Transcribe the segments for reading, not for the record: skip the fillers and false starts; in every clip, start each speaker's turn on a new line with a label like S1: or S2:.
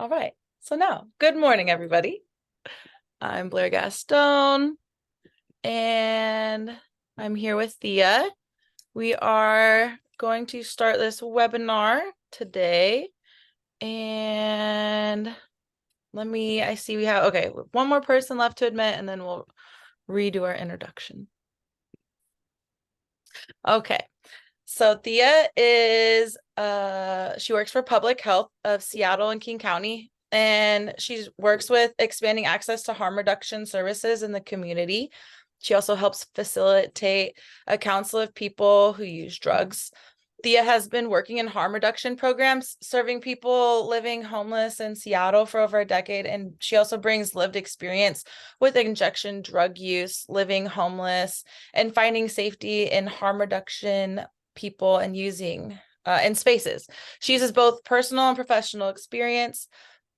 S1: All right. So now, good morning, everybody. I'm Blair Gaston, and I'm here with Thea. We are going to start this webinar today. And I see we have, okay, one more person left to admit, and then we'll redo our introduction. Okay. So Thea is, she works for Public Health of Seattle and King County, and she works with expanding access to harm reduction services in the community. She also helps facilitate a council of people who use drugs. Thea has been working in harm reduction programs, serving people living homeless in Seattle for over a decade, and she also brings lived experience with injection drug use, living homeless, and finding safety in harm reduction people and using in spaces. She uses both personal and professional experience,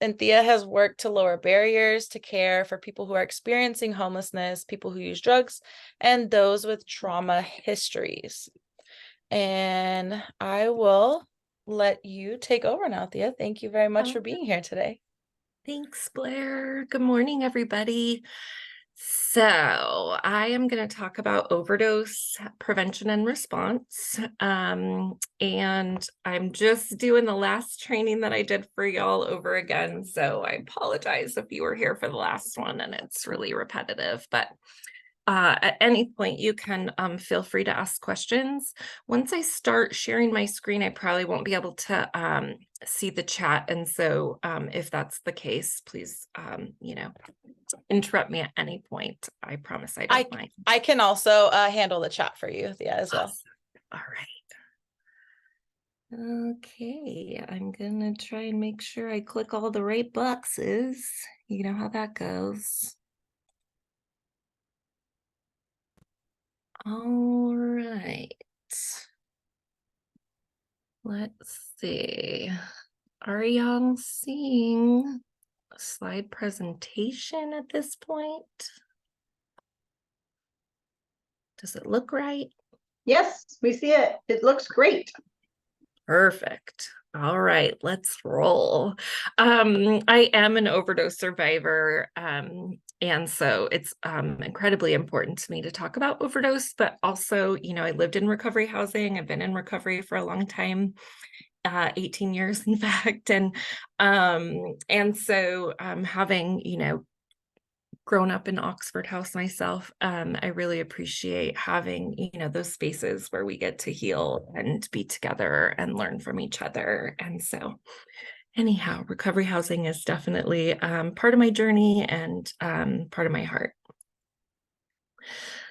S1: and Thea has worked to lower barriers to care for people who are experiencing homelessness, people who use drugs, and those with trauma histories. And I will let you take over now, Thea. Thank you very much for being here today.
S2: Thanks, Blair. Good morning, everybody. So I am going to talk about overdose prevention and response. And I'm just doing the last training that I did for y'all over again. So I apologize if you were here for the last one and it's really repetitive, but at any point, you can feel free to ask questions. Once I start sharing my screen, I probably won't be able to see the chat. And so if that's the case, please, interrupt me at any point. I promise I don't mind.
S1: I can also handle the chat for you, Thea, as well.
S2: All right. Okay, I'm going to try and make sure I click all the right boxes. You know how that goes. All right. Let's see. Are y'all seeing a slide presentation at this point? Does it look right?
S3: Yes, we see it. It looks great.
S2: Perfect. All right, let's roll. I am an overdose survivor, and so it's incredibly important to me to talk about overdose, but also, I lived in recovery housing. I've been in recovery for a long time, 18 years, in fact, and so having, grown up in Oxford House myself, I really appreciate having, those spaces where we get to heal and be together and learn from each other. And so anyhow, recovery housing is definitely part of my journey and part of my heart.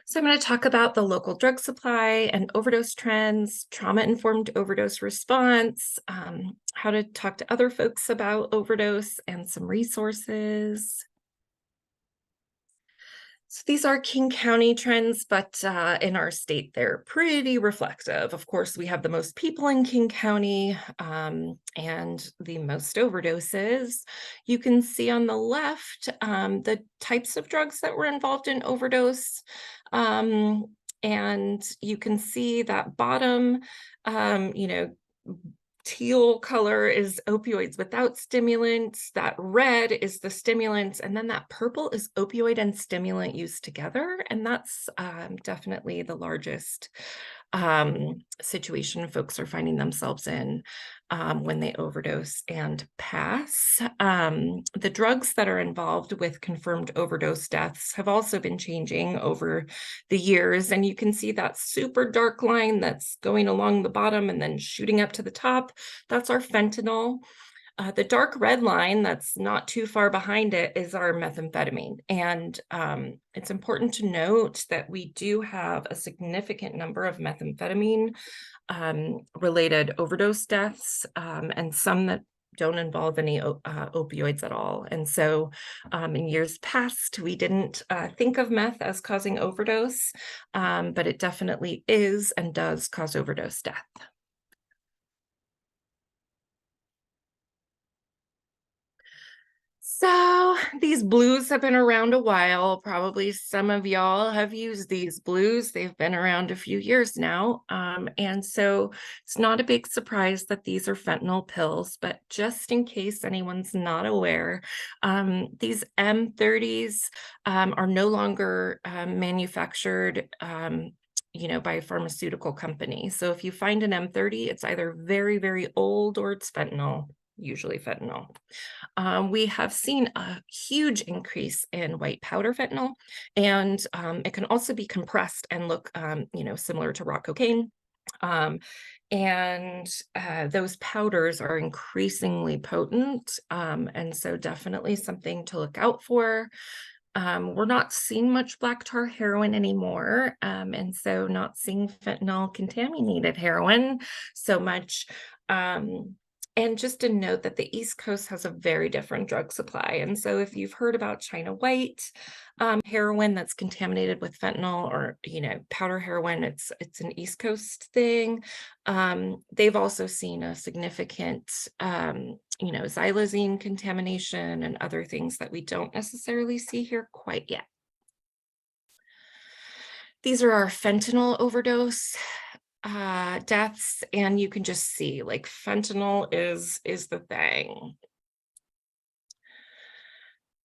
S2: So I'm going to talk about the local drug supply and overdose trends, trauma-informed overdose response, how to talk to other folks about overdose, and some resources. So these are King County trends, but in our state, they're pretty reflective. Of course, we have the most people in King County and the most overdoses. You can see on the left the types of drugs that were involved in overdose. And you can see that bottom, teal color is opioids without stimulants, that red is the stimulants, and then that purple is opioid and stimulant use together. And that's definitely the largest situation folks are finding themselves in when they overdose and pass. The drugs that are involved with confirmed overdose deaths have also been changing over the years. And you can see that super dark line that's going along the bottom and then shooting up to the top. That's our fentanyl. The dark red line that's not too far behind it is our methamphetamine. And it's important to note that we do have a significant number of methamphetamine related overdose deaths and some that don't involve any opioids at all. And so in years past, we didn't think of meth as causing overdose, but it definitely is and does cause overdose death. So these blues have been around a while. Probably some of y'all have used these blues. They've been around a few years now. And so it's not a big surprise that these are fentanyl pills, but just in case anyone's not aware, these M30s are no longer manufactured by a pharmaceutical company. So if you find an M30, it's either very, very old or it's fentanyl, usually fentanyl. We have seen a huge increase in white powder fentanyl, and it can also be compressed and look, similar to rock cocaine. And those powders are increasingly potent, and so definitely something to look out for. We're not seeing much black tar heroin anymore, and so not seeing fentanyl contaminated heroin so much. And just a note that the East Coast has a very different drug supply. And so if you've heard about China white heroin that's contaminated with fentanyl, or, powder heroin, it's an East Coast thing. They've also seen a significant, xylazine contamination and other things that we don't necessarily see here quite yet. These are our fentanyl overdose deaths, and you can just see, like, fentanyl is the thing.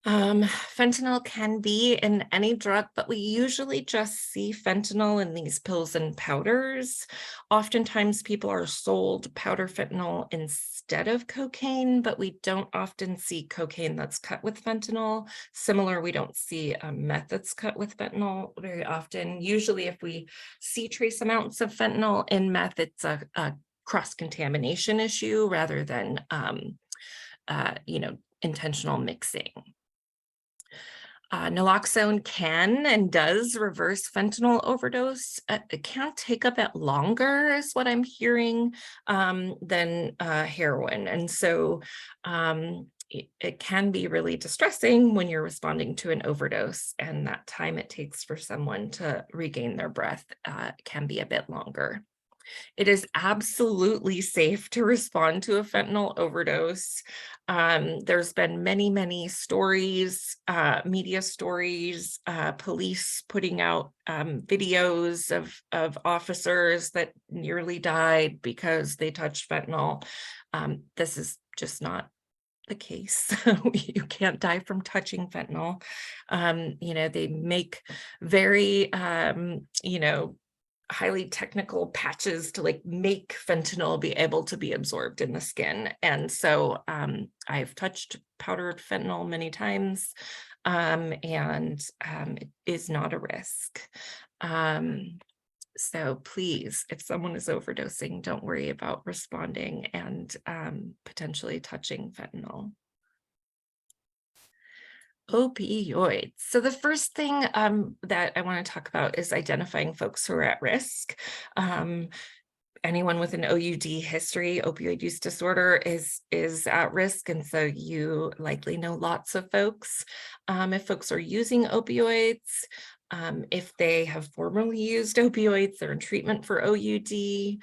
S2: Fentanyl can be in any drug, but we usually just see fentanyl in these pills and powders. Oftentimes people are sold powder fentanyl instead of cocaine, but we don't often see cocaine that's cut with fentanyl. Similar, we don't see meth that's cut with fentanyl very often. Usually if we see trace amounts of fentanyl in meth, it's a cross-contamination issue rather than intentional mixing. Naloxone can and does reverse fentanyl overdose. It can take a bit longer, is what I'm hearing, than heroin. And so it can be really distressing when you're responding to an overdose, and that time it takes for someone to regain their breath can be a bit longer. It is absolutely safe to respond to a fentanyl overdose. There's been many, many stories, media stories, police putting out videos of officers that nearly died because they touched fentanyl. This is just not the case. You can't die from touching fentanyl. They make very, highly technical patches to make fentanyl be able to be absorbed in the skin. And so I've touched powdered fentanyl many times, and it is not a risk. So please, if someone is overdosing, don't worry about responding and potentially touching fentanyl. Opioids. So the first thing that I want to talk about is identifying folks who are at risk. Anyone with an OUD history, opioid use disorder, is at risk, and so you likely know lots of folks. If folks are using opioids, if they have formerly used opioids, they're in treatment for OUD.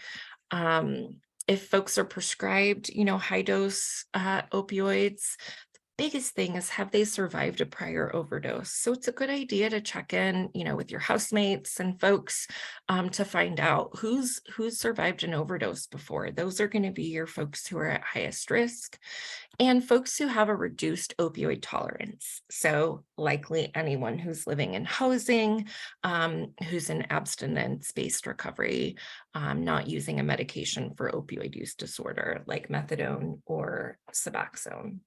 S2: If folks are prescribed, high dose opioids, biggest thing is, have they survived a prior overdose? So it's a good idea to check in, with your housemates and folks to find out who's survived an overdose before. Those are going to be your folks who are at highest risk, and folks who have a reduced opioid tolerance. So likely anyone who's living in housing, who's in abstinence-based recovery, not using a medication for opioid use disorder like methadone or Suboxone.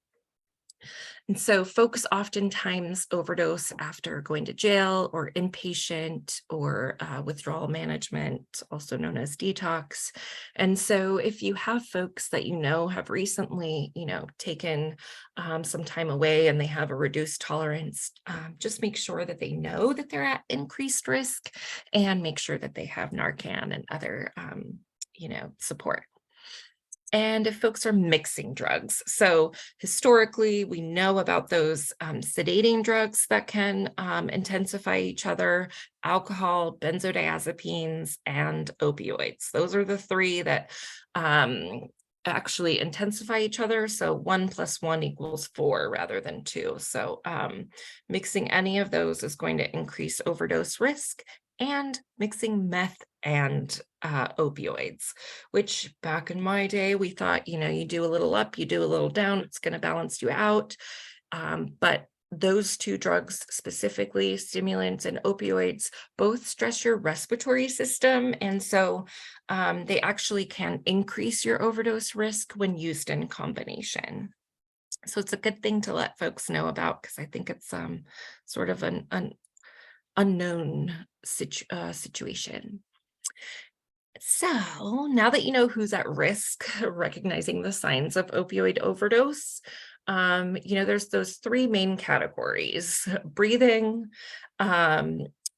S2: And so folks oftentimes overdose after going to jail or inpatient or withdrawal management, also known as detox. And so if you have folks that have recently, taken some time away and they have a reduced tolerance, just make sure that they know that they're at increased risk, and make sure that they have Narcan and other, support. And if folks are mixing drugs. So historically, we know about those sedating drugs that can intensify each other: alcohol, benzodiazepines, and opioids. Those are the three that actually intensify each other. So 1 + 1 = 4 rather than 2. So mixing any of those is going to increase overdose risk, and mixing meth and opioids, which back in my day, we thought, you do a little up, you do a little down, it's going to balance you out. But those two drugs, specifically stimulants and opioids, both stress your respiratory system. And so they actually can increase your overdose risk when used in combination. So it's a good thing to let folks know about, because I think it's sort of an unknown situation. So now that you know who's at risk, recognizing the signs of opioid overdose, there's those three main categories: breathing,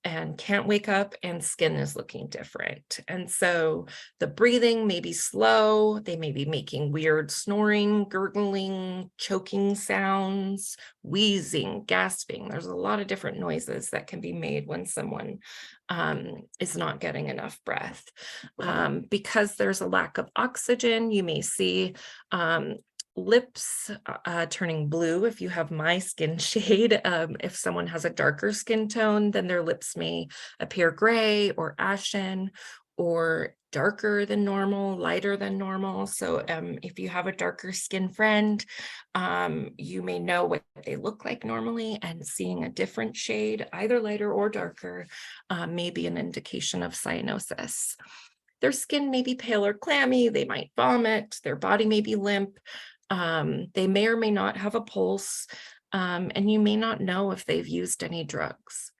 S2: and can't wake up, and skin is looking different. And so the breathing may be slow, they may be making weird snoring, gurgling, choking sounds, wheezing, gasping. There's a lot of different noises that can be made when someone is not getting enough breath. Because there's a lack of oxygen, you may see lips turning blue if you have my skin shade. If someone has a darker skin tone, then their lips may appear gray or ashen, or darker than normal, lighter than normal. So if you have a darker skin friend, you may know what they look like normally, and seeing a different shade, either lighter or darker, may be an indication of cyanosis. Their skin may be pale or clammy, they might vomit, their body may be limp, they may or may not have a pulse, and you may not know if they've used any drugs.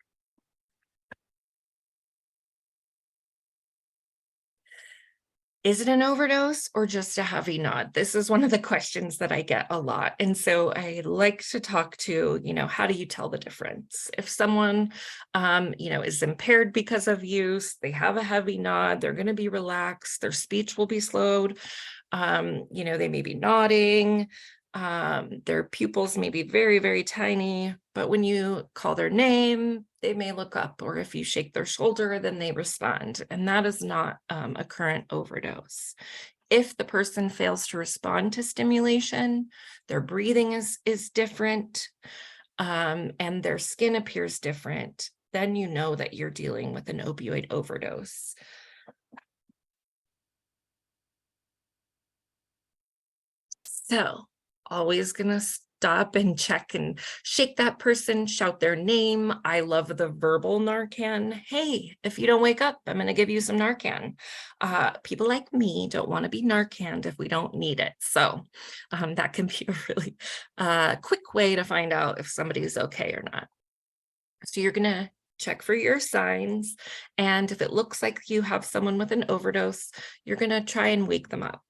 S2: Is it an overdose or just a heavy nod? This is one of the questions that I get a lot. And so I like to talk to, how do you tell the difference? If someone, is impaired because of use, they have a heavy nod, they're going to be relaxed, their speech will be slowed, they may be nodding, their pupils may be very, very tiny, but when you call their name, they may look up, or if you shake their shoulder, then they respond. And that is not a current overdose. If the person fails to respond to stimulation, their breathing is different, and their skin appears different, then you know that you're dealing with an opioid overdose. So, always gonna stop and check and shake that person, shout their name. I love the verbal Narcan. Hey, if you don't wake up, I'm gonna give you some Narcan. People like me don't want to be Narcaned if we don't need it. So that can be a really quick way to find out if somebody's okay or not. So you're gonna check for your signs, and if it looks like you have someone with an overdose, you're gonna try and wake them up.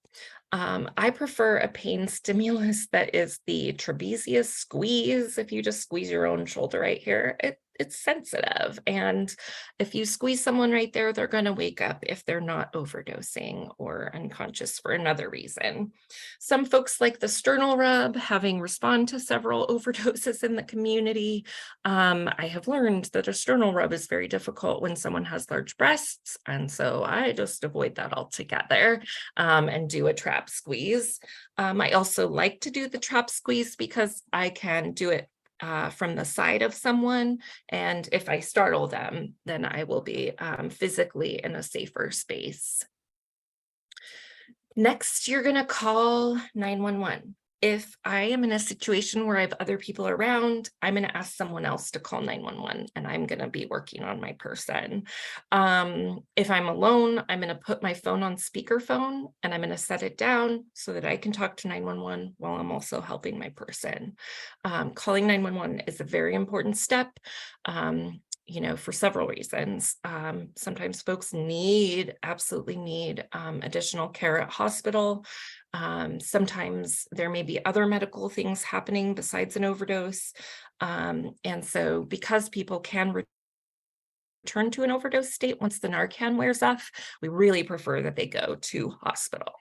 S2: I prefer a pain stimulus that is the trapezius squeeze. If you just squeeze your own shoulder right here, it's sensitive. And if you squeeze someone right there, they're going to wake up if they're not overdosing or unconscious for another reason. Some folks like the sternal rub, having responded to several overdoses in the community. I have learned that a sternal rub is very difficult when someone has large breasts. And so I just avoid that altogether and do a trap squeeze. I also like to do the trap squeeze because I can do it from the side of someone. And if I startle them, then I will be physically in a safer space. Next, you're going to call 911. If I am in a situation where I have other people around, I'm going to ask someone else to call 911, and I'm going to be working on my person. If I'm alone, I'm going to put my phone on speakerphone, and I'm going to set it down so that I can talk to 911 while I'm also helping my person. Calling 911 is a very important step. For several reasons. Sometimes folks absolutely need additional care at hospital. Sometimes there may be other medical things happening besides an overdose. And so because people can return to an overdose state once the Narcan wears off, we really prefer that they go to hospital.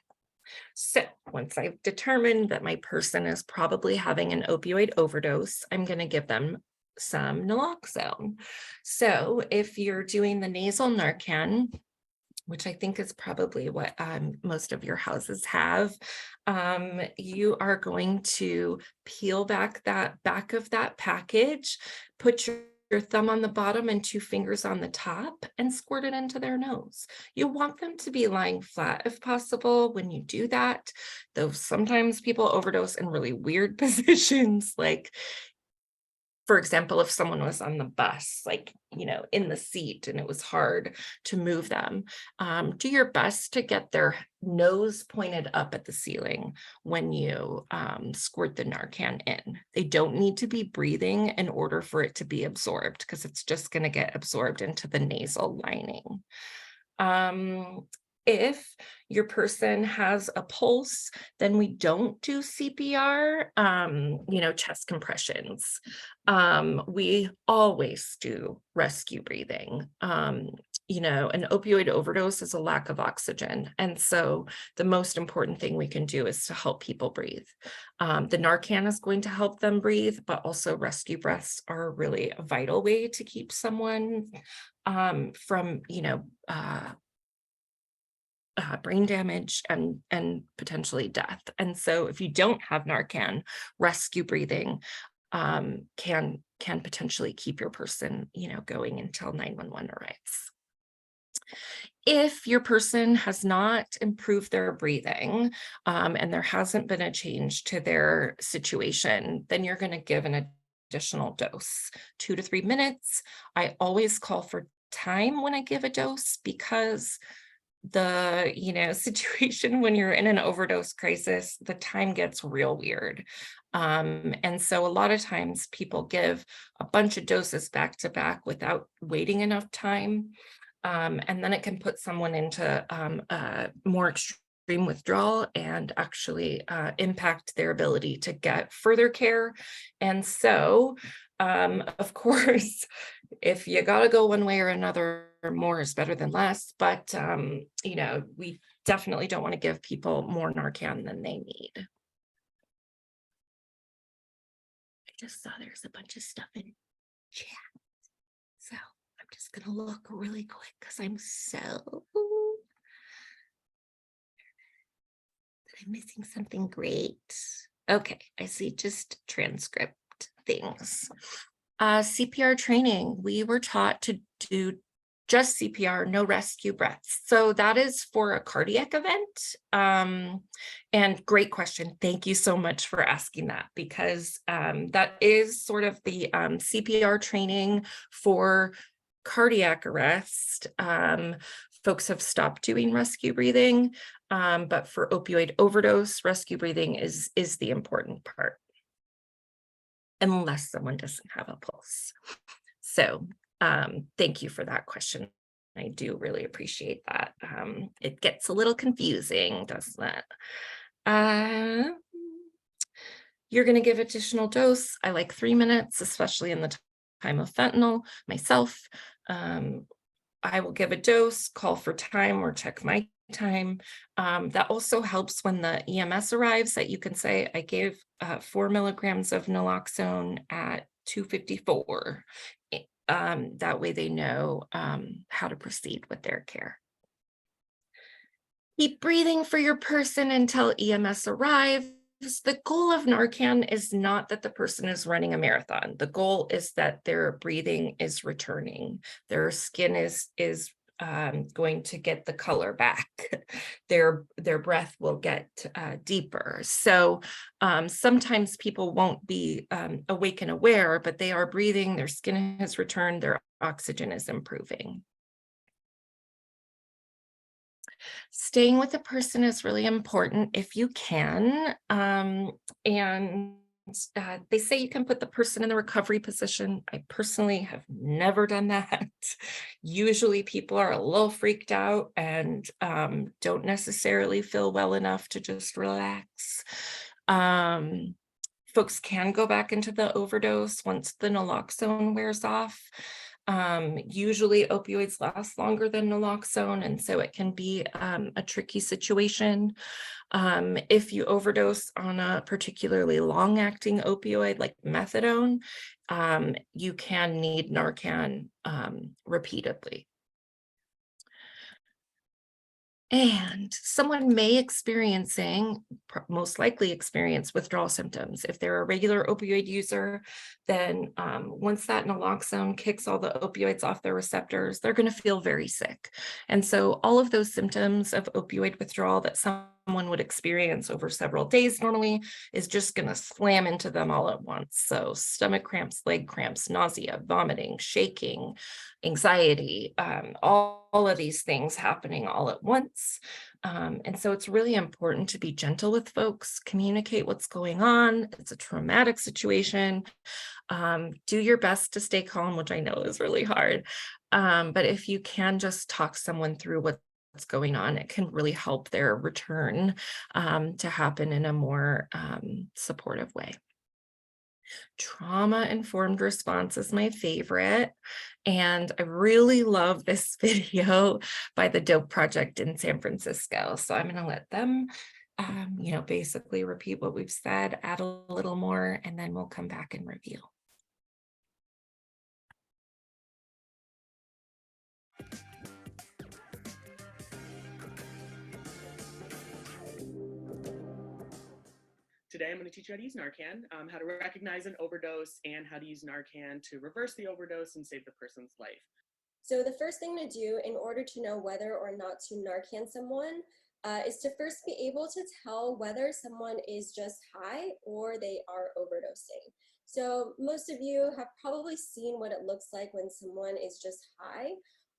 S2: So once I've determined that my person is probably having an opioid overdose, I'm going to give them some naloxone. So if you're doing the nasal Narcan, which I think is probably what most of your houses have, you are going to peel back that back of that package, put your thumb on the bottom and 2 fingers on the top, and squirt it into their nose. You want them to be lying flat if possible when you do that, though sometimes people overdose in really weird positions, like, for example, if someone was on the bus, like, in the seat and it was hard to move them, do your best to get their nose pointed up at the ceiling when you squirt the Narcan in. They don't need to be breathing in order for it to be absorbed, because it's just going to get absorbed into the nasal lining. If your person has a pulse, then we don't do CPR, chest compressions. We always do rescue breathing. An opioid overdose is a lack of oxygen. And so the most important thing we can do is to help people breathe. The Narcan is going to help them breathe, but also rescue breaths are really a vital way to keep someone from, brain damage and potentially death. And so if you don't have Narcan, rescue breathing can potentially keep your person, going until 911 arrives. If your person has not improved their breathing and there hasn't been a change to their situation, then you're going to give an additional dose, 2 to 3 minutes. I always call for time when I give a dose, because the situation when you're in an overdose crisis, the time gets real weird. And so a lot of times people give a bunch of doses back to back without waiting enough time. And then it can put someone into a more extreme withdrawal and actually impact their ability to get further care. And so, of course, if you got to go one way or another, more is better than less. But, we definitely don't want to give people more Narcan than they need. I just saw there's a bunch of stuff in chat. So I'm just going to look really quick because I'm missing something great. Okay, I see just transcript things. CPR training, we were taught to do just CPR, no rescue breaths. So that is for a cardiac event. And great question. Thank you so much for asking that, because that is sort of the CPR training for cardiac arrest. Folks have stopped doing rescue breathing, but for opioid overdose, rescue breathing is the important part, unless someone doesn't have a pulse. So thank you for that question. I do really appreciate that. It gets a little confusing, doesn't it? You're going to give additional dose. I like 3 minutes, especially in the time of fentanyl. Myself, I will give a dose, call for time, or check my time. That also helps when the EMS arrives, that you can say, I gave 4 milligrams of naloxone at 2:54. That way they know how to proceed with their care. Keep breathing for your person until EMS arrives. The goal of Narcan is not that the person is running a marathon. The goal is that their breathing is returning. Their skin is going to get the color back. Their breath will get deeper. So sometimes people won't be awake and aware, but they are breathing, their skin has returned, their oxygen is improving. Staying with the person is really important if you can. And they say you can put the person in the recovery position. I personally have never done that. Usually people are a little freaked out and don't necessarily feel well enough to just relax. Folks can go back into the overdose once the naloxone wears off. Usually opioids last longer than naloxone, and so it can be a tricky situation. If you overdose on a particularly long-acting opioid like methadone, you can need Narcan repeatedly. And someone may most likely experience withdrawal symptoms. If they're a regular opioid user, then once that naloxone kicks all the opioids off their receptors, they're going to feel very sick. And so all of those symptoms of opioid withdrawal that someone would experience over several days normally is just going to slam into them all at once. So stomach cramps, leg cramps, nausea, vomiting, shaking, anxiety, all of these things happening all at once. And so it's really important to be gentle with folks, communicate what's going on. It's a traumatic situation. Do your best to stay calm, which I know is really hard. But if you can just talk someone through what's going on, it can really help their return to happen in a more supportive way. Trauma-informed response is my favorite. And I really love this video by the Dope Project in San Francisco. So I'm going to let them, basically repeat what we've said, add a little more, and then we'll come back and review.
S4: Today, I'm going to teach you how to use Narcan, how to recognize an overdose, and how to use Narcan to reverse the overdose and save the person's life.
S5: So the first thing to do in order to know whether or not to Narcan someone is to first be able to tell whether someone is just high or they are overdosing. So most of you have probably seen what it looks like when someone is just high.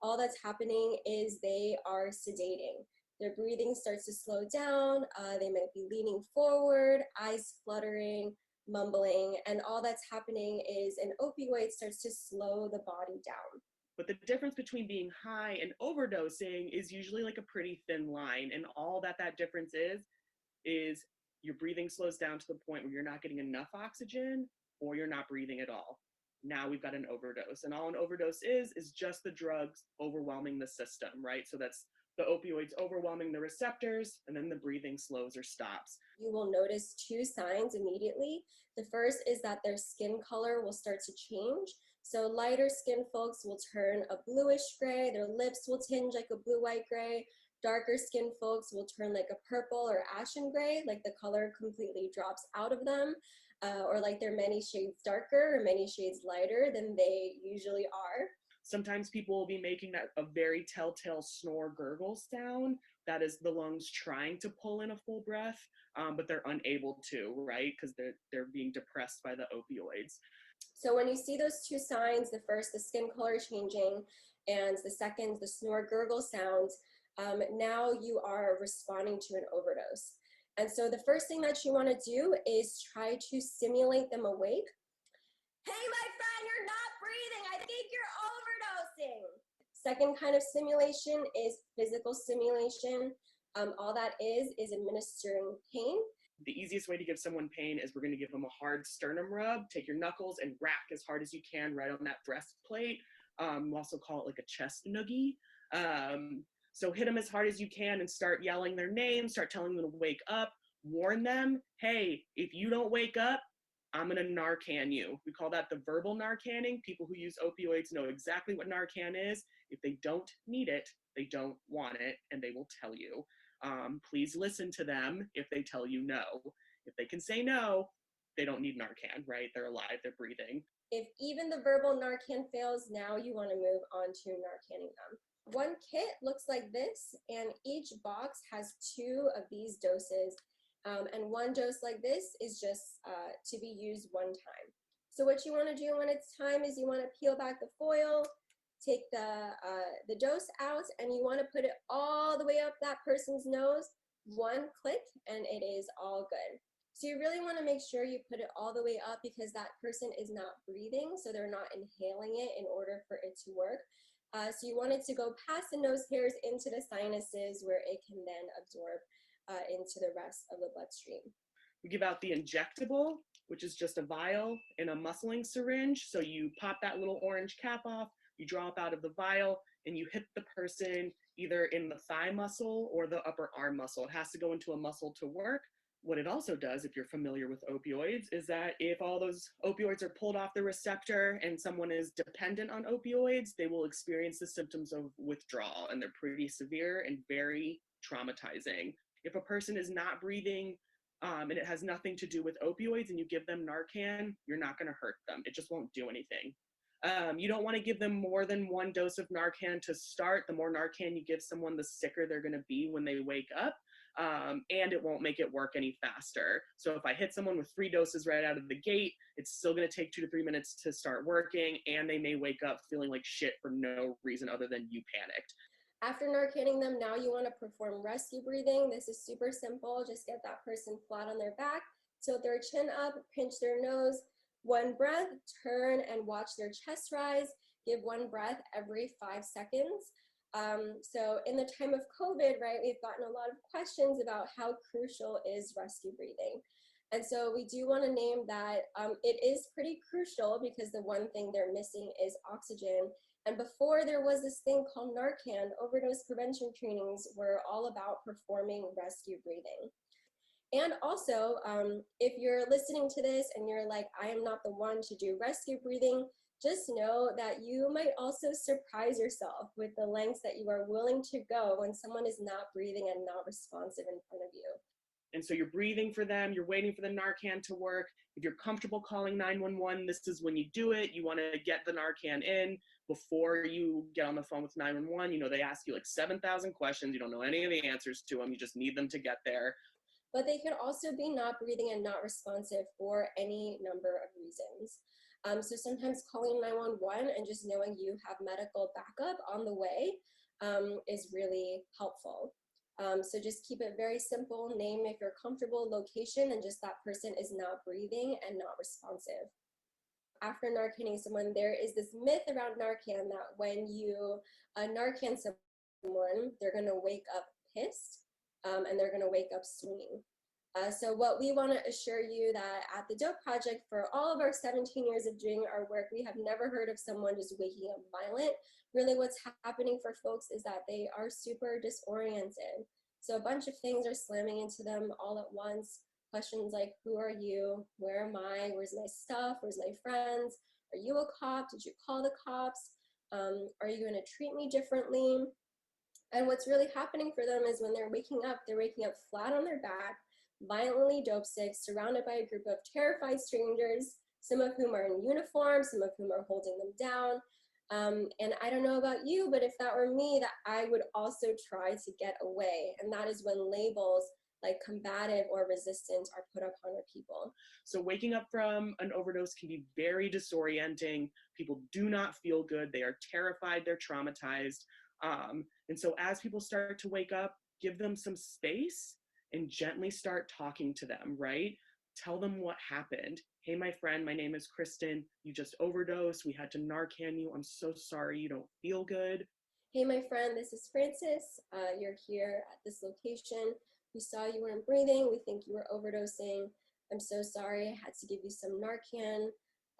S5: All that's happening is they are sedating. Their breathing starts to slow down, they might be leaning forward, eyes fluttering, mumbling, and all that's happening is an opioid starts to slow the body down.
S4: But the difference between being high and overdosing is usually like a pretty thin line. And all that difference is your breathing slows down to the point where you're not getting enough oxygen or you're not breathing at all. Now we've got an overdose. And all an overdose is just the drugs overwhelming the system, right? So that's the opioids overwhelming the receptors, and then the breathing slows or stops.
S5: You will notice two signs immediately. The first is that their skin color will start to change. So lighter skin folks will turn a bluish gray, their lips will tinge like a blue-white gray. Darker skin folks will turn like a purple or ashen gray, like the color completely drops out of them, or like they're many shades darker or many shades lighter than they usually are.
S4: Sometimes people will be making a very telltale snore gurgle sound. That is the lungs trying to pull in a full breath, but they're unable to, right? Because they're being depressed by the opioids.
S5: So when you see those two signs, the first, the skin color changing, and the second, the snore gurgle sounds, now you are responding to an overdose. And so the first thing that you want to do is try to stimulate them awake. Hey, my friend, you're not breathing. I think you're overdosing. Second kind of stimulation is physical stimulation. All that is administering pain.
S4: The easiest way to give someone pain is we're going to give them a hard sternum rub. Take your knuckles and rack as hard as you can right on that breastplate. We also call it like a chest noogie. So hit them as hard as you can and start yelling their name, start telling them to wake up, warn them, hey, if you don't wake up, I'm going to Narcan you. We call that the verbal Narcanning. People who use opioids know exactly what Narcan is. If they don't need it, they don't want it, and they will tell you. Please listen to them if they tell you no. If they can say no, they don't need Narcan, right? They're alive, they're breathing.
S5: If even the verbal Narcan fails, now you want to move on to Narcanning them. One kit looks like this, and each box has 2 of these doses. And one dose like this is just to be used one time. So what you want to do when it's time is you want to peel back the foil, take the dose out, and you want to put it all the way up that person's nose, one click, and it is all good. So you really want to make sure you put it all the way up because that person is not breathing, so they're not inhaling it in order for it to work. So you want it to go past the nose hairs into the sinuses where it can then absorb into the rest of the bloodstream.
S4: We give out the injectable, which is just a vial in a muscling syringe. So you pop that little orange cap off, you drop out of the vial, and you hit the person either in the thigh muscle or the upper arm muscle. It has to go into a muscle to work. What it also does, if you're familiar with opioids, is that if all those opioids are pulled off the receptor and someone is dependent on opioids, they will experience the symptoms of withdrawal, and they're pretty severe and very traumatizing. If a person is not breathing and it has nothing to do with opioids and you give them Narcan, you're not going to hurt them. It just won't do anything. You don't want to give them more than 1 dose of Narcan to start. The more Narcan you give someone, the sicker they're going to be when they wake up. And it won't make it work any faster. So if I hit someone with 3 doses right out of the gate, it's still going to take 2 to 3 minutes to start working, and they may wake up feeling like shit for no reason other than you panicked.
S5: After Narcanning them, now you want to perform rescue breathing. This is super simple. Just get that person flat on their back, tilt their chin up, pinch their nose, 1 breath, turn and watch their chest rise. Give 1 breath every 5 seconds. So in the time of COVID, right, we've gotten a lot of questions about how crucial is rescue breathing. And so we do want to name that it is pretty crucial because the one thing they're missing is oxygen. And before there was this thing called Narcan, overdose prevention trainings were all about performing rescue breathing. And also, if you're listening to this and you're like, I am not the one to do rescue breathing, just know that you might also surprise yourself with the lengths that you are willing to go when someone is not breathing and not responsive in front of you.
S4: And so you're breathing for them, you're waiting for the Narcan to work. If you're comfortable calling 911, this is when you do it. You want to get the Narcan in before you get on the phone with 911. You know, they ask you like 7,000 questions. You don't know any of the answers to them. You just need them to get there.
S5: But they could also be not breathing and not responsive for any number of reasons. So sometimes calling 911 and just knowing you have medical backup on the way is really helpful. So just keep it very simple. Name if you're comfortable, location, and just that person is not breathing and not responsive. After Narcanning someone, there is this myth around Narcan that when you Narcan someone, they're going to wake up pissed and they're going to wake up swinging. So what we want to assure you that at the Dope Project, for all of our 17 years of doing our work, we have never heard of someone just waking up violent. Really what's happening for folks is that they are super disoriented. So a bunch of things are slamming into them all at once. Questions like, who are you? Where am I? Where's my stuff? Where's my friends? Are you a cop? Did you call the cops? Are you going to treat me differently? And what's really happening for them is when they're waking up flat on their back, violently dope sick, surrounded by a group of terrified strangers, some of whom are in uniform, some of whom are holding them down. And I don't know about you, but if that were me, that I would also try to get away. And that is when labels like combative or resistant are put upon our people.
S4: So waking up from an overdose can be very disorienting. People do not feel good. They are terrified. They're traumatized. And so as people start to wake up, give them some space and gently start talking to them, right? Tell them what happened. Hey, my friend, my name is Kristen. You just overdosed. We had to Narcan you. I'm so sorry you don't feel good.
S5: Hey, my friend, this is Francis. You're here at this location. We saw you weren't breathing. We think you were overdosing. I'm so sorry. I had to give you some Narcan.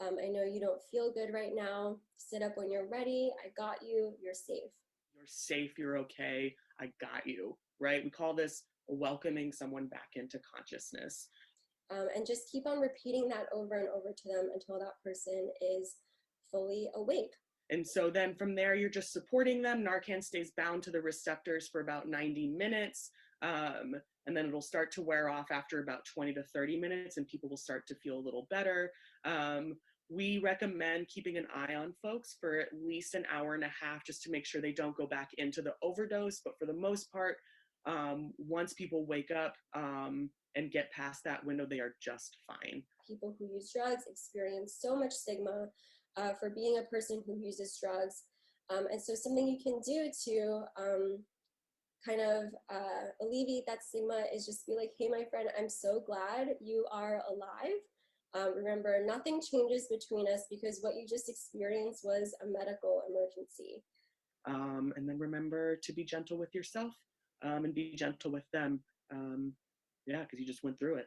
S5: I know you don't feel good right now. Sit up when you're ready. I got you. You're safe.
S4: You're safe. You're okay. I got you, right? We call this welcoming someone back into consciousness.
S5: And just keep on repeating that over and over to them until that person is fully awake.
S4: And so then from there, you're just supporting them. Narcan stays bound to the receptors for about 90 minutes. And then it'll start to wear off after about 20 to 30 minutes and people will start to feel a little better. We recommend keeping an eye on folks for at least an hour and a half just to make sure they don't go back into the overdose. But for the most part, once people wake up and get past that window, they are just fine.
S5: People who use drugs experience so much stigma for being a person who uses drugs. And so something you can do to kind of alleviate that stigma is just be like, hey, my friend, I'm so glad you are alive. Remember, nothing changes between us because what you just experienced was a medical emergency.
S4: And then remember to be gentle with yourself and be gentle with them. Yeah, because you just went through it.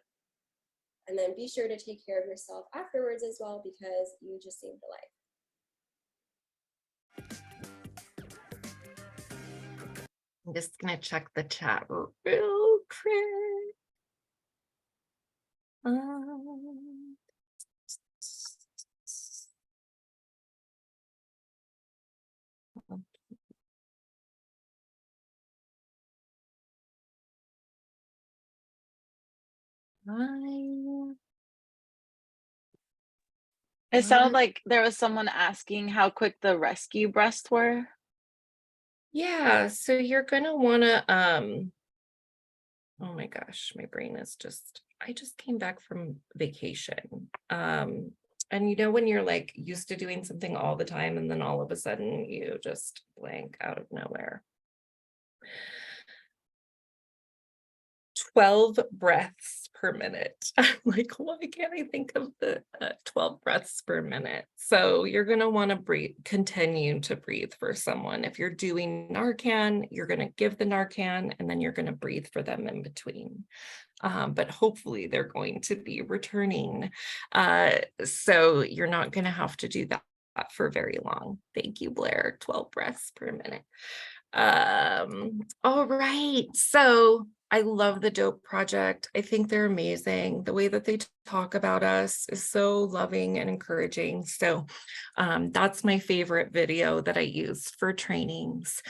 S5: And then be sure to take care of yourself afterwards as well because you just saved a life.
S2: I'm just gonna check the chat real quick.
S6: It sounded like there was someone asking how quick the rescue breaths were.
S2: Yeah, so you're gonna wanna, oh my gosh, my brain is just, I just came back from vacation. And you know, when you're like used to doing something all the time and then all of a sudden you just blank out of nowhere. 12 breaths per minute. I'm like, why can't I think of the 12 breaths per minute? So you're going to want to breathe, continue to breathe for someone. If you're doing Narcan, you're going to give the Narcan and then you're going to breathe for them in between. But hopefully they're going to be returning. So you're not going to have to do that for very long. Thank you, Blair. 12 breaths per minute. All right. So I love the Dope Project. I think they're amazing. The way that they talk about us is so loving and encouraging. So that's my favorite video that I use for trainings.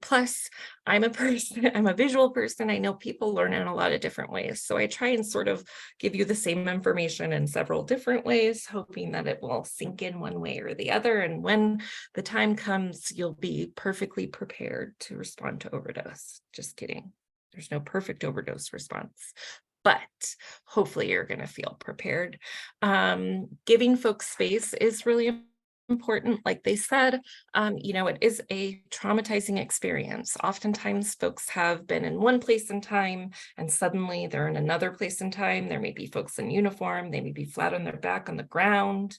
S2: Plus, I'm a visual person. I know people learn in a lot of different ways. So I try and sort of give you the same information in several different ways, hoping that it will sink in one way or the other. And when the time comes, you'll be perfectly prepared to respond to overdose. Just kidding. There's no perfect overdose response, but hopefully you're going to feel prepared. Giving folks space is really important. Like they said, you know, it is a traumatizing experience. Oftentimes folks have been in one place in time and suddenly they're in another place in time. There may be folks in uniform, they may be flat on their back on the ground.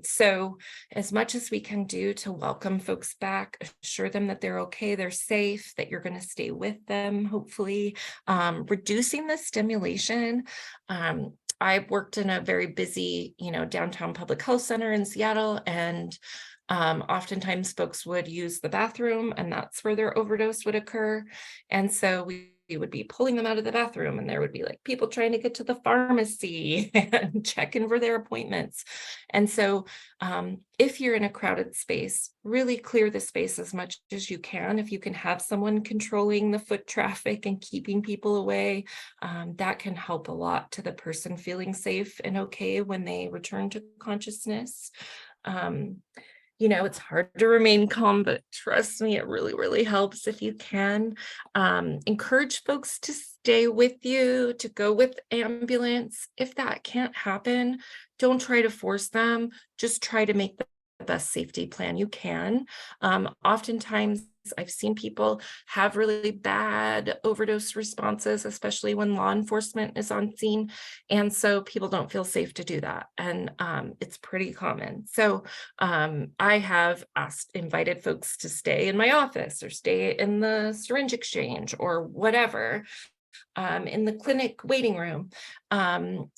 S2: So as much as we can do to welcome folks back, assure them that they're okay, they're safe, that you're going to stay with them, hopefully, reducing the stimulation. I've worked in a very busy, you know, downtown public health center in Seattle, and oftentimes folks would use the bathroom and that's where their overdose would occur. And so we would be pulling them out of the bathroom and there would be like people trying to get to the pharmacy and check in for their appointments. And so if you're in a crowded space, really clear the space as much as you can. If you can have someone controlling the foot traffic and keeping people away, that can help a lot to the person feeling safe and okay when they return to consciousness. You know, it's hard to remain calm, but trust me, it really, really helps if you can. Encourage folks to stay with you, to go with ambulance. If that can't happen, don't try to force them. Just try to make the best safety plan you can. Oftentimes, I've seen people have really bad overdose responses, especially when law enforcement is on scene. And so people don't feel safe to do that. And it's pretty common. So I have invited folks to stay in my office or stay in the syringe exchange or whatever. In the clinic waiting room.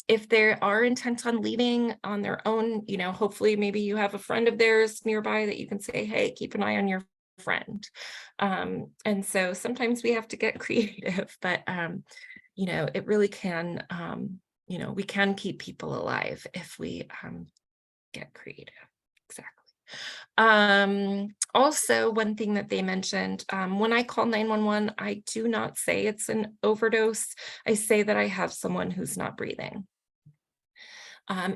S2: If they are intent on leaving on their own, you know, hopefully maybe you have a friend of theirs nearby that you can say, hey, keep an eye on your friend. And so sometimes we have to get creative, but, you know, it really can, you know, we can keep people alive if we get creative. Exactly. Also, one thing that they mentioned, when I call 911, I do not say it's an overdose. I say that I have someone who's not breathing.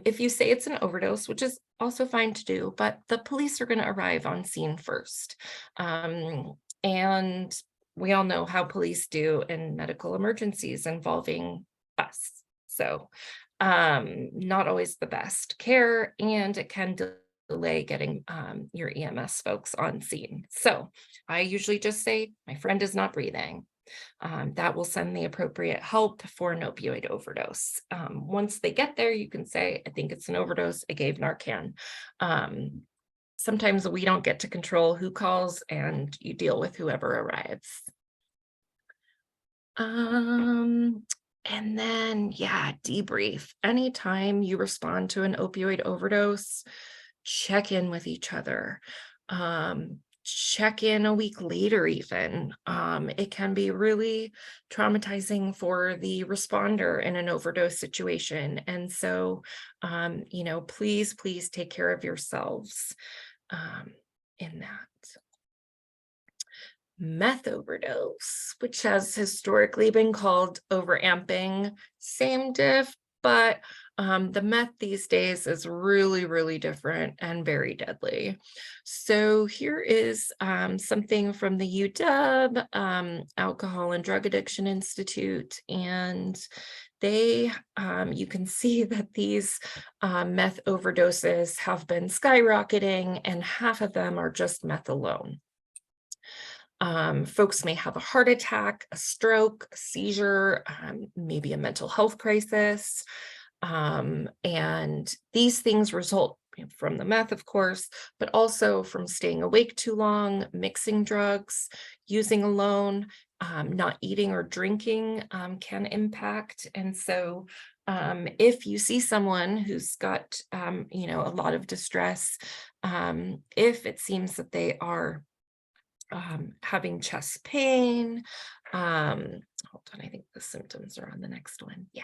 S2: If you say it's an overdose, which is also fine to do, but the police are going to arrive on scene first. And we all know how police do in medical emergencies involving us. So not always the best care, and it can delay getting your EMS folks on scene. So I usually just say, my friend is not breathing. That will send the appropriate help for an opioid overdose. Once they get there, you can say, I think it's an overdose. I gave Narcan. Sometimes we don't get to control who calls and you deal with whoever arrives. And then, yeah, debrief. Anytime you respond to an opioid overdose, check in with each other. Check in a week later even. It can be really traumatizing for the responder in an overdose situation. And so, you know, please take care of yourselves in that. meth overdose, which has historically been called overamping, same diff, but the meth these days is really, really different and very deadly. So here is something from the UW Alcohol and Drug Addiction Institute, and they, you can see that these meth overdoses have been skyrocketing, and half of them are just meth alone. Folks may have a heart attack, a stroke, a seizure, maybe a mental health crisis. And these things result from the meth, of course, but also from staying awake too long, mixing drugs, using alone, not eating or drinking can impact. And so if you see someone who's got, you know, a lot of distress, if it seems that they are having chest pain, hold on, I think the symptoms are on the next one. Yeah.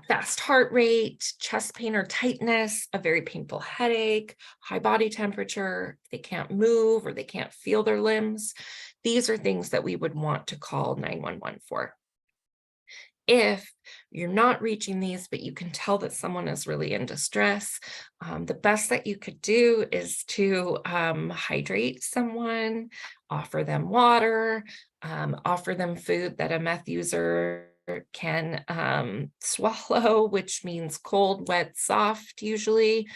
S2: Fast heart rate, chest pain or tightness, a very painful headache, high body temperature, they can't move or they can't feel their limbs. These are things that we would want to call 911 for. If you're not reaching these, but you can tell that someone is really in distress, the best that you could do is to hydrate someone, offer them water, offer them food that a meth user can swallow, which means cold, wet, soft, usually.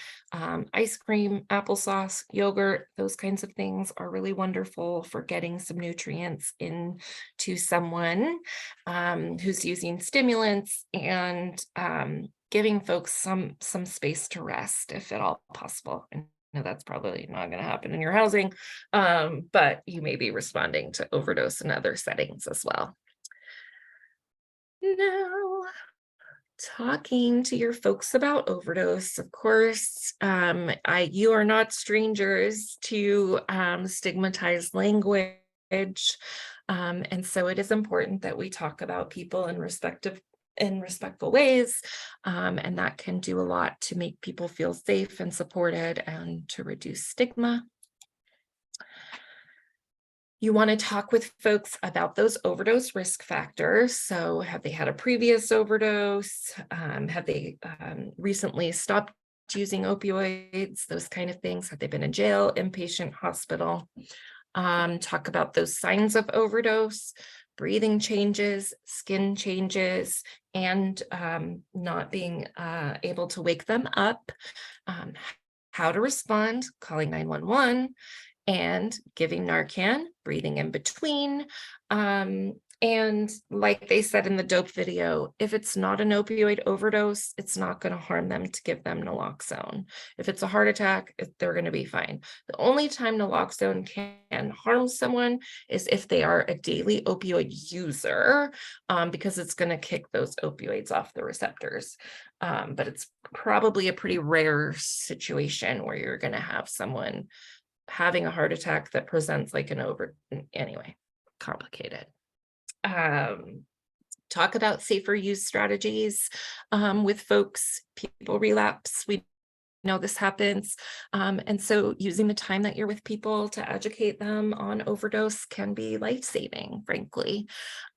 S2: Ice cream, applesauce, yogurt, those kinds of things are really wonderful for getting some nutrients into someone who's using stimulants, and giving folks some space to rest if at all possible. And that's probably not going to happen in your housing, but you may be responding to overdose in other settings as well. Now, talking to your folks about overdose, of course, you are not strangers to stigmatized language. And so it is important that we talk about people in respectful ways, and that can do a lot to make people feel safe and supported and to reduce stigma. You want to talk with folks about those overdose risk factors. So have they had a previous overdose? Have they recently stopped using opioids? Those kind of things. Have they been in jail, inpatient, hospital? Talk about those signs of overdose, breathing changes, skin changes, and not being able to wake them up. How to respond, calling 911, and giving Narcan, breathing in between. And like they said in the dope video, if it's not an opioid overdose, it's not going to harm them to give them naloxone. If it's a heart attack, they're going to be fine. The only time naloxone can harm someone is if they are a daily opioid user, because it's going to kick those opioids off the receptors. But it's probably a pretty rare situation where you're going to have someone having a heart attack that presents like anyway, complicated. Talk about safer use strategies with folks. People relapse. We know this happens. And so using the time that you're with people to educate them on overdose can be life-saving, frankly.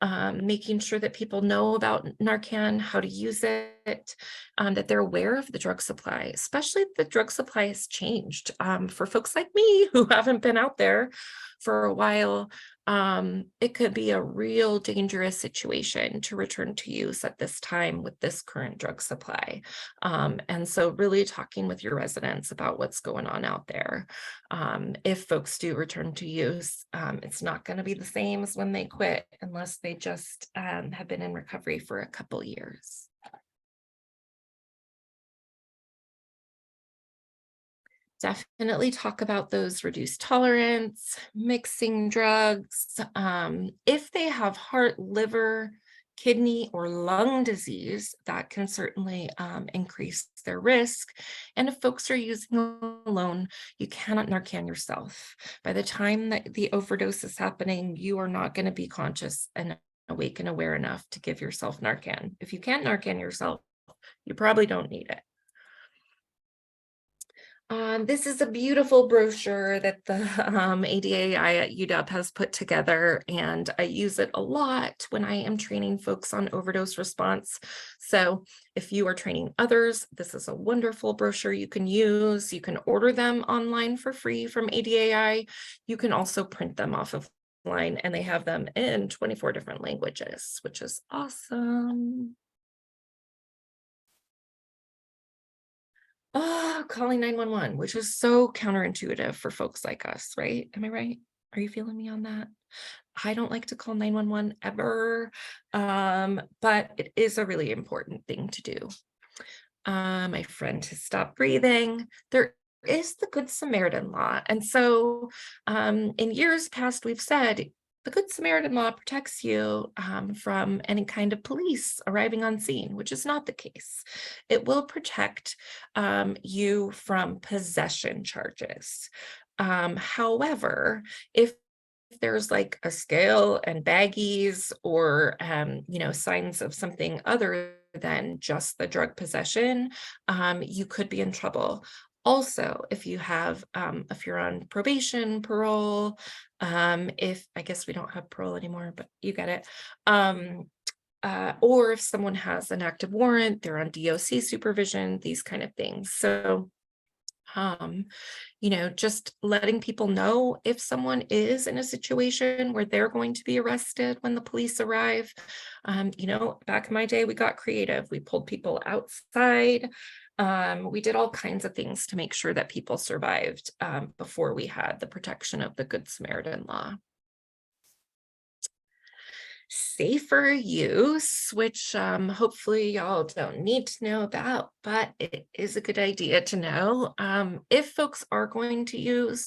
S2: Making sure that people know about Narcan, how to use it, that they're aware of the drug supply, especially if the drug supply has changed. For folks like me who haven't been out there for a while, it could be a real dangerous situation to return to use at this time with this current drug supply. And so really talking with your residents about what's going on out there. If folks do return to use, it's not going to be the same as when they quit unless they just have been in recovery for a couple years. Definitely talk about those reduced tolerance, mixing drugs. If they have heart, liver, kidney, or lung disease, that can certainly increase their risk. And if folks are using alone, you cannot Narcan yourself. By the time that the overdose is happening, you are not going to be conscious and awake and aware enough to give yourself Narcan. If you can't Narcan yourself, you probably don't need it. This is a beautiful brochure that the ADAI at UW has put together, and I use it a lot when I am training folks on overdose response. So if you are training others, this is a wonderful brochure you can use. You can order them online for free from ADAI. You can also print them off of line, and they have them in 24 different languages, which is awesome. Oh, calling 911, which is so counterintuitive for folks like us, right? Am I right? Are you feeling me on that? I don't like to call 911 ever, but it is a really important thing to do. My friend has stopped breathing. There is the Good Samaritan law. And so in years past, we've said the Good Samaritan law protects you from any kind of police arriving on scene, which is not the case. It will protect you from possession charges. However, if there's like a scale and baggies or signs of something other than just the drug possession, you could be in trouble. Also, if you're on probation, parole, if I guess we don't have parole anymore, but you get it. Or if someone has an active warrant, they're on DOC supervision, these kind of things. So just letting people know if someone is in a situation where they're going to be arrested when the police arrive. Back in my day, we got creative. We pulled people outside. We did all kinds of things to make sure that people survived before we had the protection of the Good Samaritan law. Safer use, which hopefully y'all don't need to know about, but it is a good idea to know. If folks are going to use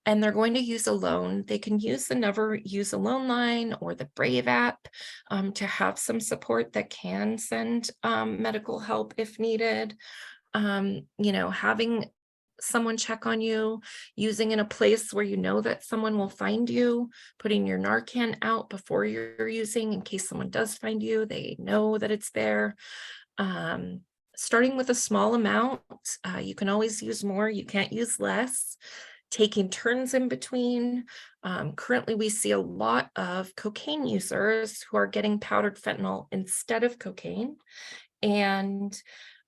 S2: and they're going to use alone, they can use the Never Use Alone line or the Brave app to have some support that can send medical help if needed. Having someone check on you, using in a place where you know that someone will find you, putting your Narcan out before you're using in case someone does find you, they know that it's there. Starting with a small amount, you can always use more, you can't use less. Taking turns in between. Currently, we see a lot of cocaine users who are getting powdered fentanyl instead of cocaine. And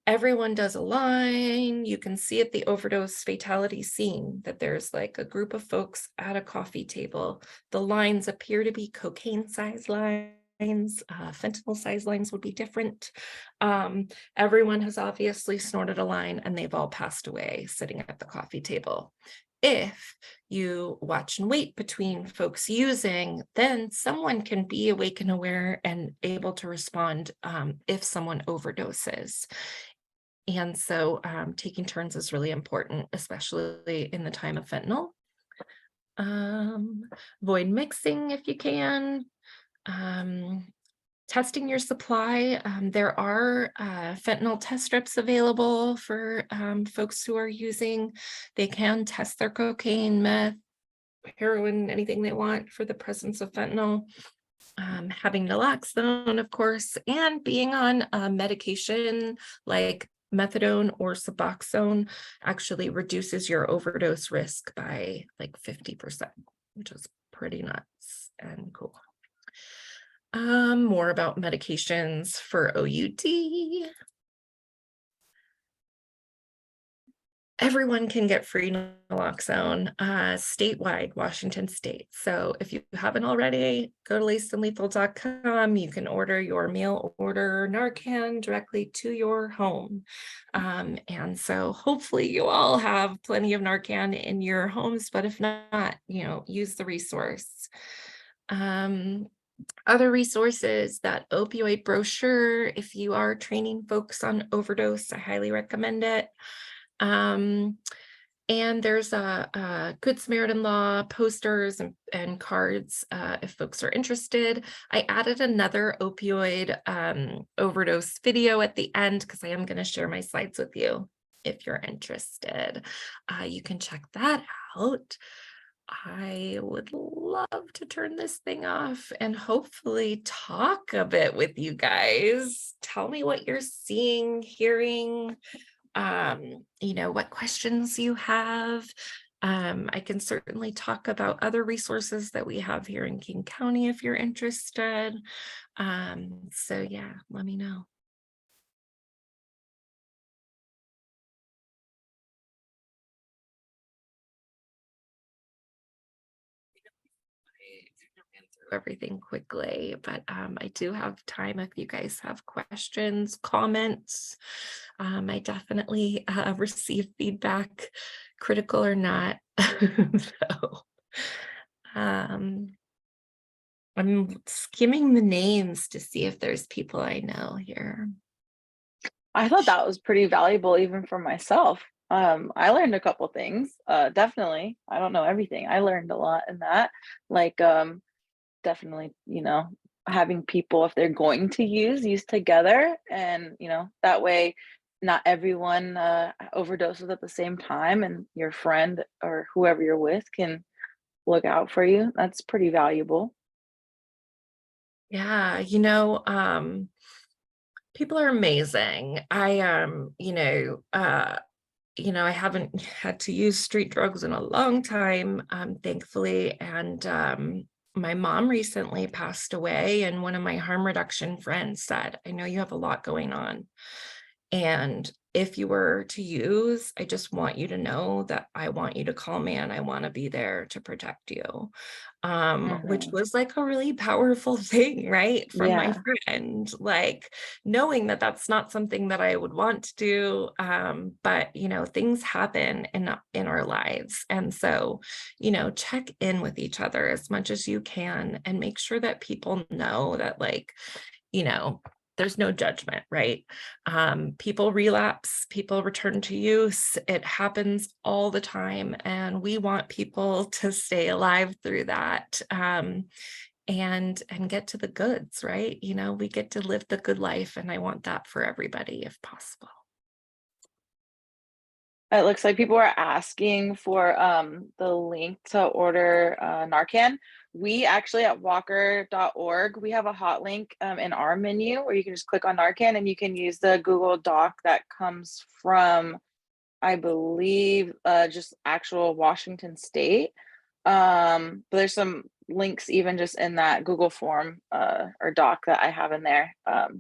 S2: everyone does a line. You can see at the overdose fatality scene that there's like a group of folks at a coffee table. The lines appear to be cocaine size lines. Fentanyl size lines would be different. Everyone has obviously snorted a line and they've all passed away sitting at the coffee table. If you watch and wait between folks using, then someone can be awake and aware and able to respond if someone overdoses. And so taking turns is really important, especially in the time of fentanyl. Avoid mixing if you can. Testing your supply. There are fentanyl test strips available for folks who are using. They can test their cocaine, meth, heroin, anything they want for the presence of fentanyl. Having naloxone, of course, and being on medication like methadone or Suboxone actually reduces your overdose risk by like 50%, which is pretty nuts and cool. More about medications for OUD. Everyone can get free naloxone statewide, Washington State. So if you haven't already, go to lacedandlethal.com. You can order your mail order Narcan directly to your home. And so hopefully you all have plenty of Narcan in your homes, but if not, use the resource. Other resources, that opioid brochure, if you are training folks on overdose, I highly recommend it. And there's a Good Samaritan law posters and cards if folks are interested. I added another opioid overdose video at the end because I am going to share my slides with you if you're interested. You can check that out. I would love to turn this thing off and hopefully talk a bit with you guys. Tell me what you're seeing, hearing. you know, what questions you have. I can certainly talk about other resources that we have here in King County if you're interested. So yeah, let me know. Everything quickly, but I do have time if you guys have questions, comments. I definitely receive feedback, critical or not. So I'm skimming the names to see if there's people I know here.
S6: I thought that was pretty valuable even for myself. I learned a couple things. Definitely. I don't know everything. I learned a lot in that. Like, definitely, you know, having people, if they're going to use together, and you know, that way not everyone overdoses at the same time, and your friend or whoever you're with can look out for you. That's pretty valuable.
S2: Yeah, you know, people are amazing. You know, I haven't had to use street drugs in a long time, thankfully. And my mom recently passed away, and one of my harm reduction friends said, I know you have a lot going on, and if you were to use, I just want you to know that I want you to call me and I want to be there to protect you. Which was like a really powerful thing, right? From my
S6: Yeah.
S2: friend, like knowing that that's not something that I would want to do. But you know, things happen in our lives. And so, you know, check in with each other as much as you can and make sure that people know that, like, you know, there's no judgment, right? People relapse, people return to use. It happens all the time. And we want people to stay alive through that, and get to the goods, right? You know, we get to live the good life, and I want that for everybody if possible.
S6: It looks like people are asking for the link to order Narcan. We actually at walker.org, we have a hot link in our menu where you can just click on Narcan and you can use the Google Doc that comes from, I believe, just actual Washington State. But there's some links even just in that Google form or doc that I have in there. It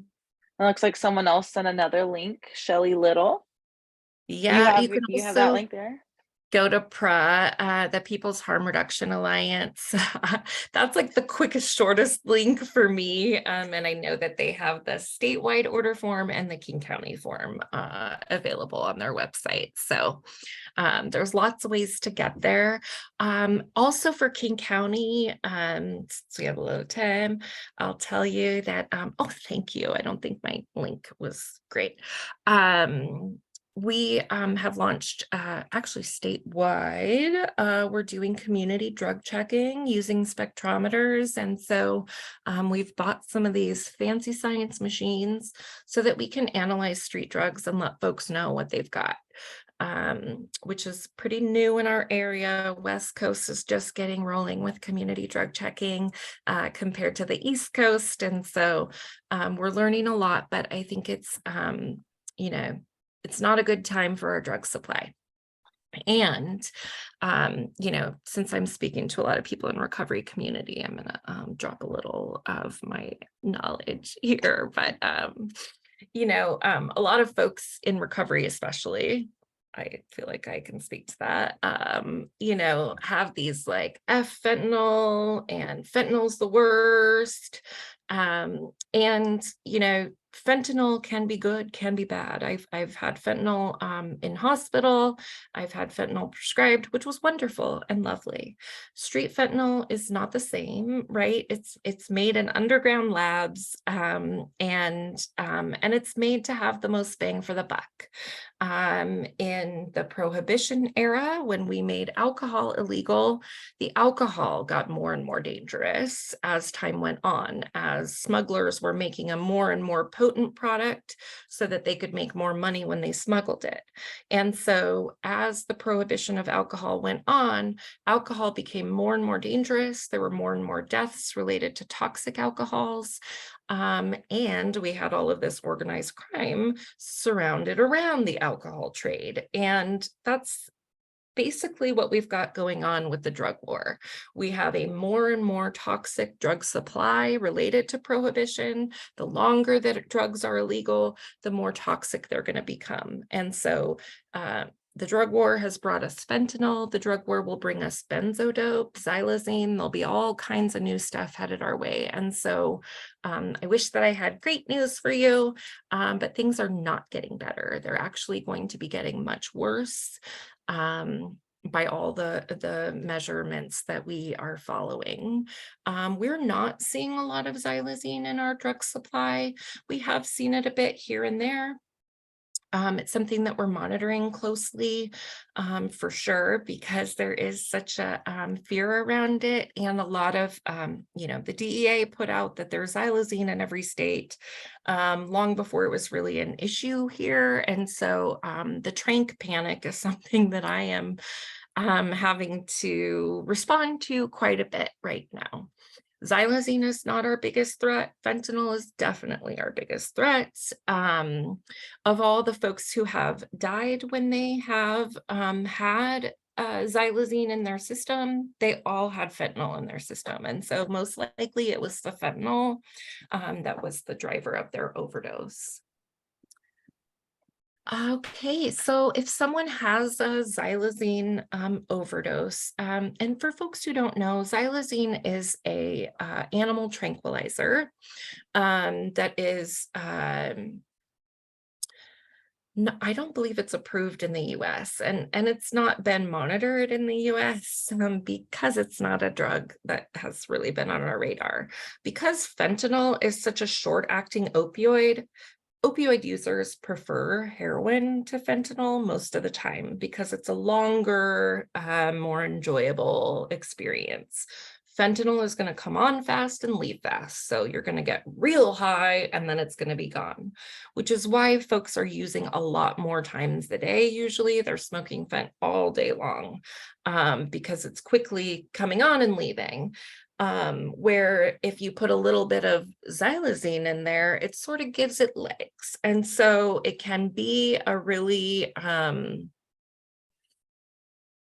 S6: looks like someone else sent another link, Shelly Little.
S2: Yeah, you can
S6: You have that
S2: also
S6: link there?
S2: go to PRA, the People's Harm Reduction Alliance. That's like the quickest, shortest link for me. And I know that they have the statewide order form and the King County form available on their website. So there's lots of ways to get there. Also for King County, since we have a little time, I'll tell you that, oh, thank you. I don't think my link was great. We have launched actually statewide. We're doing community drug checking using spectrometers. And so we've bought some of these fancy science machines so that we can analyze street drugs and let folks know what they've got, which is pretty new in our area. West Coast is just getting rolling with community drug checking compared to the East Coast. And so we're learning a lot, but I think it's, you know, it's not a good time for our drug supply. And, you know, since I'm speaking to a lot of people in recovery community, I'm gonna drop a little of my knowledge here, but, you know, a lot of folks in recovery, especially, I feel like I can speak to that, you know, have these like fentanyl, and fentanyl's the worst. And, you know, fentanyl can be good, can be bad. I've had fentanyl in hospital. I've had fentanyl prescribed, which was wonderful and lovely. Street fentanyl is not the same, right? It's made in underground labs, and it's made to have the most bang for the buck. In the Prohibition era, when we made alcohol illegal, the alcohol got more and more dangerous as time went on, as smugglers were making a more and more potent product so that they could make more money when they smuggled it. And so as the prohibition of alcohol went on, alcohol became more and more dangerous. There were more and more deaths related to toxic alcohols. And we had all of this organized crime surrounded around the alcohol trade. And that's basically what we've got going on with the drug war. We have a more and more toxic drug supply related to prohibition. The longer that drugs are illegal, the more toxic they're going to become. And so the drug war has brought us fentanyl. The drug war will bring us benzodope, xylazine. There'll be all kinds of new stuff headed our way. And so I wish that I had great news for you, but things are not getting better. They're actually going to be getting much worse. By all the measurements that we are following. We're not seeing a lot of xylazine in our drug supply. We have seen it a bit here and there. It's something that we're monitoring closely for sure, because there is such a fear around it. And a lot of, the DEA put out that there's xylazine in every state long before it was really an issue here. And so the trank panic is something that I am having to respond to quite a bit right now. Xylazine is not our biggest threat. Fentanyl is definitely our biggest threat. Of all the folks who have died when they have had xylazine in their system, they all had fentanyl in their system. And so most likely it was the fentanyl that was the driver of their overdose. Okay, so if someone has a xylazine overdose, and for folks who don't know, xylazine is a animal tranquilizer that is, no, I don't believe it's approved in the US, and it's not been monitored in the US because it's not a drug that has really been on our radar. Because fentanyl is such a short-acting opioid users prefer heroin to fentanyl most of the time because it's a longer, more enjoyable experience. Fentanyl is going to come on fast and leave fast. So you're going to get real high and then it's going to be gone, which is why folks are using a lot more times a day. Usually they're smoking fent all day long because it's quickly coming on and leaving. Where if you put a little bit of xylazine in there, it sort of gives it legs. And so it can be a really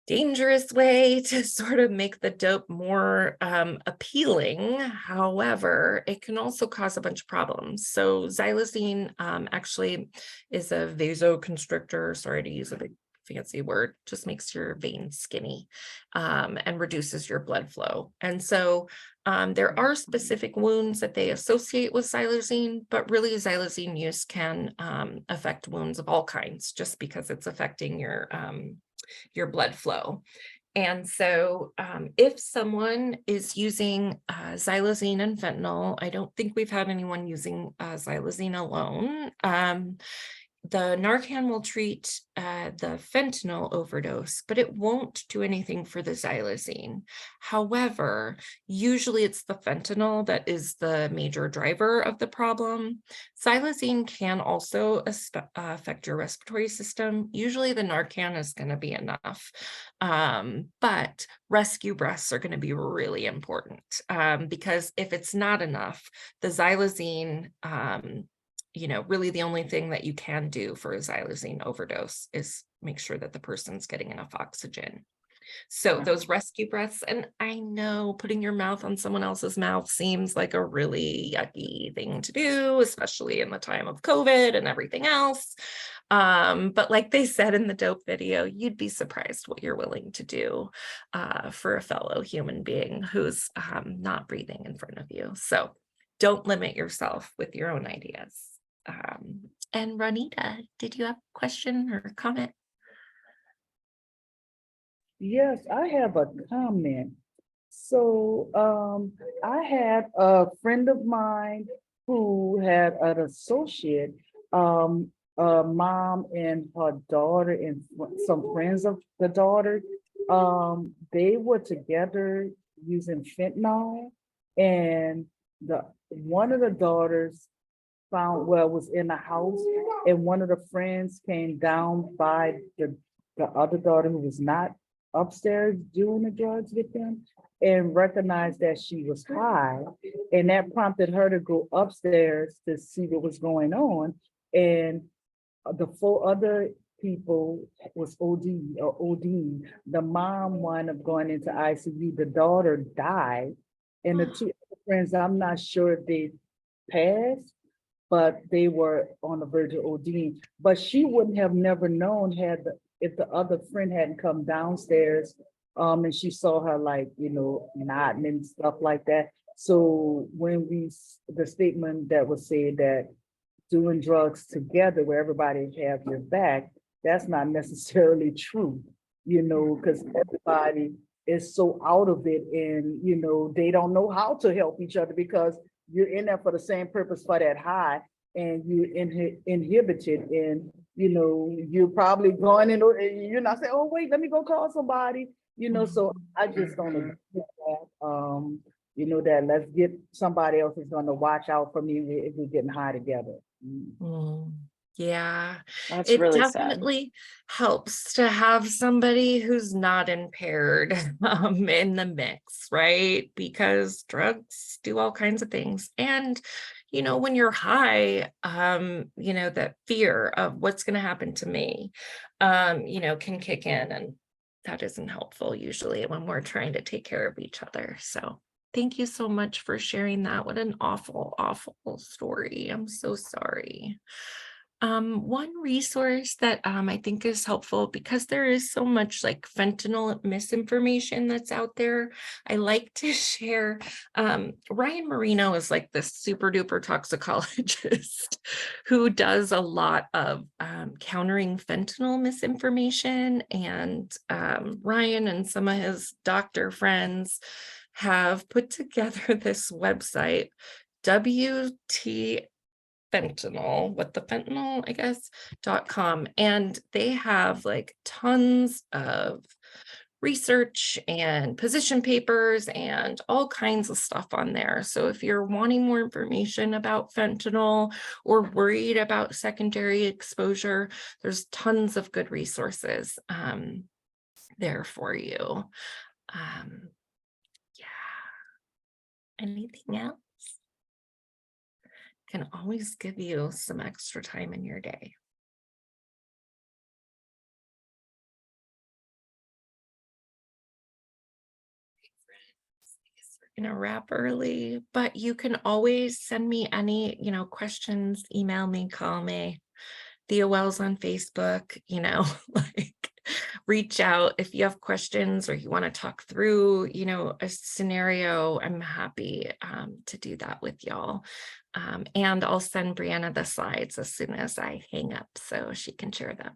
S2: dangerous way to sort of make the dope more appealing. However, it can also cause a bunch of problems. So xylazine actually is a vasoconstrictor, sorry to use a big fancy word, just makes your veins skinny and reduces your blood flow. And so there are specific wounds that they associate with xylazine, but really xylazine use can affect wounds of all kinds just because it's affecting your blood flow. And so if someone is using xylazine and fentanyl, I don't think we've had anyone using xylazine alone. The Narcan will treat the fentanyl overdose, but it won't do anything for the xylazine. However, usually it's the fentanyl that is the major driver of the problem. Xylazine can also affect your respiratory system. Usually the Narcan is going to be enough, but rescue breaths are going to be really important because if it's not enough, the xylazine, really the only thing that you can do for a xylazine overdose is make sure that the person's getting enough oxygen. So those rescue breaths, and I know putting your mouth on someone else's mouth seems like a really yucky thing to do, especially in the time of COVID and everything else. But like they said in the dope video, you'd be surprised what you're willing to do for a fellow human being who's not breathing in front of you. So don't limit yourself with your own ideas. And Ronita, did you have a question or a comment?
S7: Yes, I have a comment. So I had a friend of mine who had an associate, a mom and her daughter and some friends of the daughter. They were together using fentanyl, and one of the daughters found, well, was in a house, and one of the friends came down by the other daughter who was not upstairs doing the drugs with them and recognized that she was high. And that prompted her to go upstairs to see what was going on. And the 4 other people was OD. The mom wound up going into ICU. The daughter died. And the 2 other friends, I'm not sure if they passed, but they were on the verge of OD. But she wouldn't have never known if the other friend hadn't come downstairs, and she saw her, like, nodding and stuff like that. So when the statement that was said that doing drugs together where everybody have your back, that's not necessarily true, because everybody is so out of it, and they don't know how to help each other because you're in there for the same purpose for that high, and you're inhibited, and you're probably going in, you're not saying, oh wait, let me go call somebody, so I just don't agree with that. That let's get somebody else who's going to watch out for me if we're getting high together.
S2: Yeah,
S6: That's
S2: it
S6: really sad.
S2: definitely helps to have somebody who's not impaired in the mix, right? Because drugs do all kinds of things. And, when you're high, that fear of what's going to happen to me, can kick in, and that isn't helpful usually when we're trying to take care of each other. So thank you so much for sharing that. What an awful, awful story. I'm so sorry. One resource that I think is helpful, because there is so much like fentanyl misinformation that's out there, I like to share. Ryan Marino is like this super duper toxicologist who does a lot of countering fentanyl misinformation. And Ryan and some of his doctor friends have put together this website, fentanyl.com, and they have like tons of research and position papers and all kinds of stuff on there. So if you're wanting more information about fentanyl or worried about secondary exposure, there's tons of good resources there for you. Anything else? Can always give you some extra time in your day. We're gonna wrap early, but you can always send me any, questions, email me, call me. Thea Wells on Facebook, like reach out if you have questions or you want to talk through, a scenario. I'm happy to do that with y'all. And I'll send Brianna the slides as soon as I hang up so she can share them.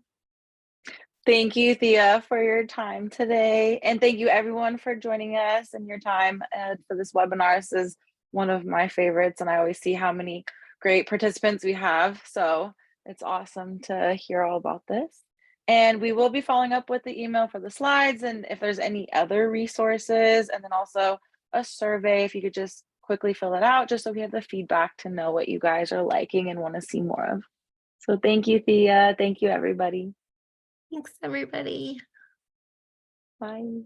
S6: Thank you, Thea, for your time today. And thank you everyone for joining us and your time for this webinar. This is one of my favorites, and I always see how many great participants we have. So it's awesome to hear all about this. And we will be following up with the email for the slides, and if there's any other resources, and then also a survey, if you could just quickly fill it out, just so we have the feedback to know what you guys are liking and want to see more of. So thank you, Thea. Thank you, everybody.
S2: Thanks, everybody.
S6: Bye.